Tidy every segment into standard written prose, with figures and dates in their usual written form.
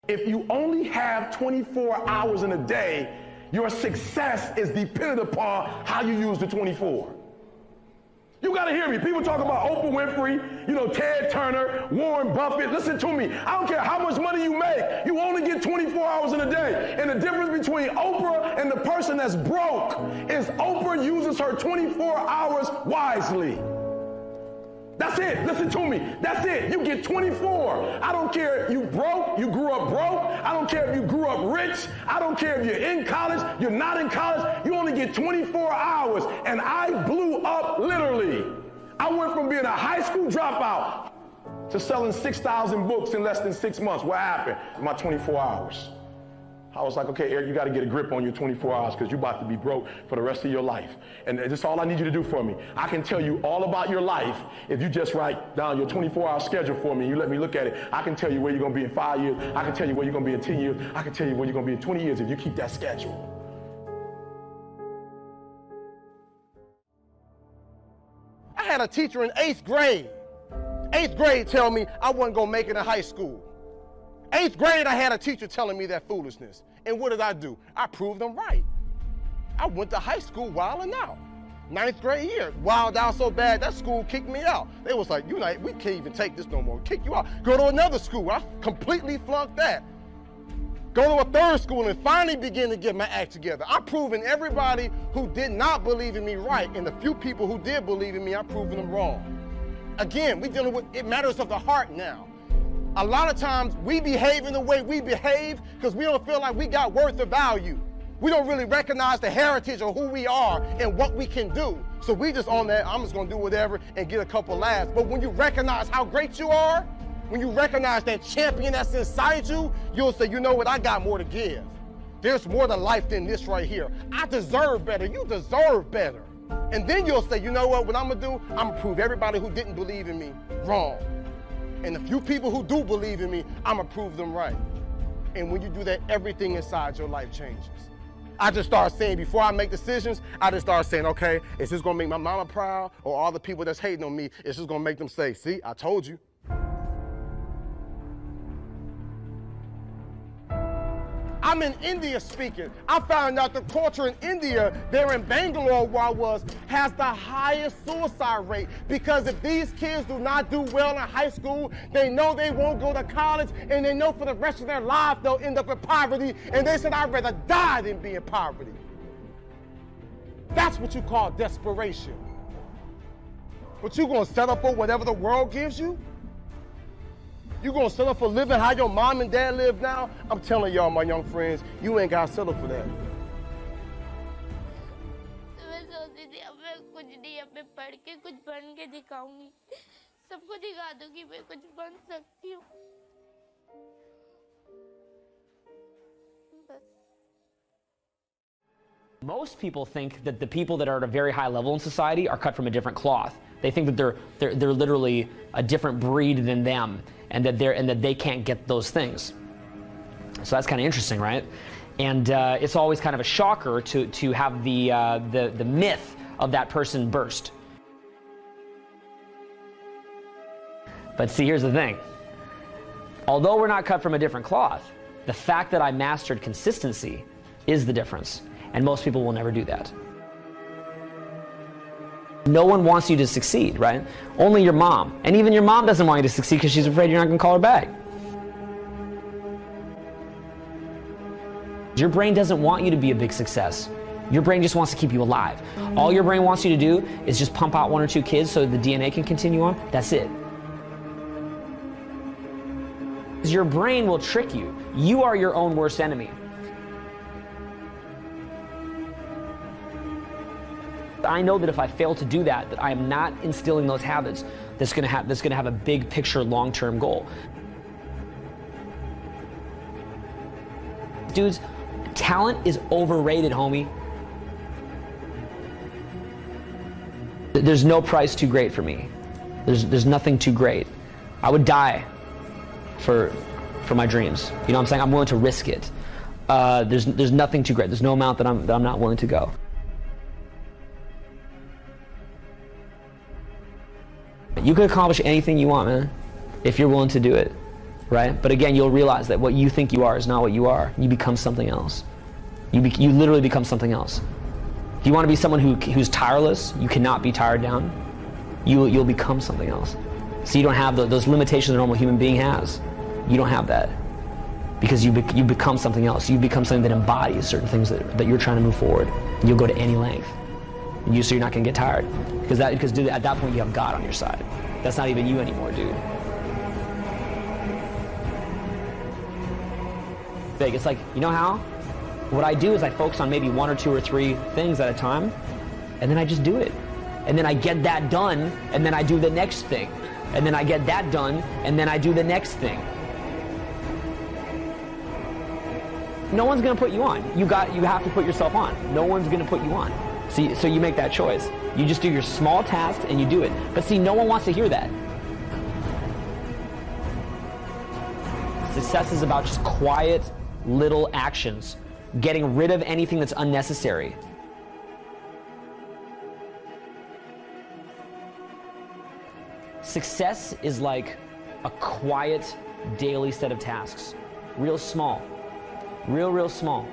If you only have 24 hours in a day, your success is dependent upon how you use the 24. You gotta hear me. People talk about Oprah Winfrey, Ted Turner, Warren Buffett. Listen to me. I don't care how much money you make. You only get 24 hours in a day. And the difference between Oprah and the person that's broke is Oprah uses her 24 hours wisely. That's it. Listen to me. That's it. You get 24. I don't care if you broke, you grew up broke. I don't care if you grew up rich. I don't care if you're in college, you're not in college. You only get 24 hours. And I blew up literally. I went from being a high school dropout to selling 6,000 books in less than 6 months. What happened in my 24 hours? I was like, okay, Eric, you got to get a grip on your 24 hours because you're about to be broke for the rest of your life. And this is all I need you to do for me. I can tell you all about your life if you just write down your 24-hour schedule for me and you let me look at it. I can tell you where you're going to be in 5 years. I can tell you where you're going to be in 10 years. I can tell you where you're going to be in 20 years if you keep that schedule. I had a teacher in 8th grade. 8th grade tell me I wasn't going to make it in high school. 8th grade, I had a teacher telling me that foolishness. And what did I do? I proved them right. I went to high school wilding out. 9th grade year, wild out so bad, that school kicked me out. They was like, we can't even take this no more. Kick you out. Go to another school. I completely flunked that. Go to a 3rd school and finally begin to get my act together. I'm proving everybody who did not believe in me right, and the few people who did believe in me, I'm proving them wrong. Again, we dealing with it matters of the heart now. A lot of times we behave in the way we behave because we don't feel like we got worth or value. We don't really recognize the heritage of who we are and what we can do. So we just on that, I'm just gonna do whatever and get a couple laughs. But when you recognize how great you are, when you recognize that champion that's inside you, you'll say, you know what, I got more to give. There's more to life than this right here. I deserve better, you deserve better. And then you'll say, you know what I'm gonna do? I'm gonna prove everybody who didn't believe in me wrong. And the few people who do believe in me, I'm gonna prove them right. And when you do that, everything inside your life changes. I just start saying, before I make decisions, I just start saying, okay, is this gonna make my mama proud? Or all the people that's hating on me, is this gonna make them say, see, I told you. I'm in India speaking. I found out the culture in India, there in Bangalore where I was, has the highest suicide rate. Because if these kids do not do well in high school, they know they won't go to college, and they know for the rest of their life they'll end up in poverty, and they said, I'd rather die than be in poverty. That's what you call desperation. But you gonna settle for whatever the world gives you? You gonna settle for living how your mom and dad live now? I'm telling y'all, my young friends, you ain't gotta settle for that. Most people think that the people that are at a very high level in society are cut from a different cloth. They think that they're literally a different breed than them, and that they can't get those things. So that's kind of interesting, right? And it's always kind of a shocker to have the myth of that person burst. But see, here's the thing. Although we're not cut from a different cloth, the fact that I mastered consistency is the difference. And most people will never do that. No one wants you to succeed, right? Only your mom. And even your mom doesn't want you to succeed because she's afraid you're not going to call her back. Your brain doesn't want you to be a big success. Your brain just wants to keep you alive. All your brain wants you to do is just pump out 1 or 2 kids so the DNA can continue on. That's it. Your brain will trick you. You are your own worst enemy. I know that if I fail to do that, that I am not instilling those habits that's going to have a big picture, long-term goal. Dudes, talent is overrated, homie. There's no price too great for me. There's nothing too great. I would die for my dreams. You know what I'm saying? I'm willing to risk it. There's nothing too great. There's no amount that I'm not willing to go. You can accomplish anything you want, man, if you're willing to do it. right? But again, you'll realize that what you think you are is not what you are. You become something else. You literally become something else. If you want to be someone who's tireless, you cannot be tired down. You'll become something else. So you don't have those limitations a normal human being has. You don't have that. Because you become something else. You become something that embodies certain things that you're trying to move forward. You'll go to any length. So you're not going to get tired. Because dude, at that point you have God on your side. That's not even you anymore, dude. Big. It's like, you know how? What I do is I focus on maybe 1 or 2 or 3 things at a time, and then I just do it. And then I get that done, and then I do the next thing. And then I get that done, and then I do the next thing. No one's gonna put you on. You have to put yourself on. No one's gonna put you on. So you make that choice. You just do your small tasks and you do it. But see, no one wants to hear that. Success is about just quiet, little actions. Getting rid of anything that's unnecessary. Success is like a quiet daily set of tasks. Real small. Real small.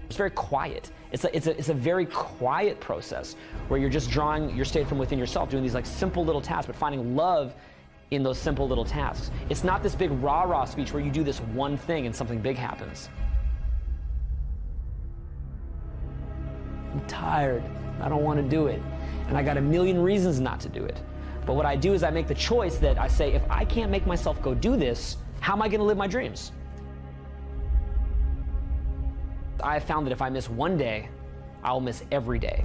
It's very quiet. It's a very quiet process where you're just drawing your state from within yourself, doing these like simple little tasks, but finding love in those simple little tasks. It's not this big rah-rah speech where you do this one thing and something big happens. I'm tired. I don't want to do it. And I got a million reasons not to do it. But what I do is I make the choice that I say, if I can't make myself go do this, how am I going to live my dreams? I have found that if I miss one day, I'll miss every day.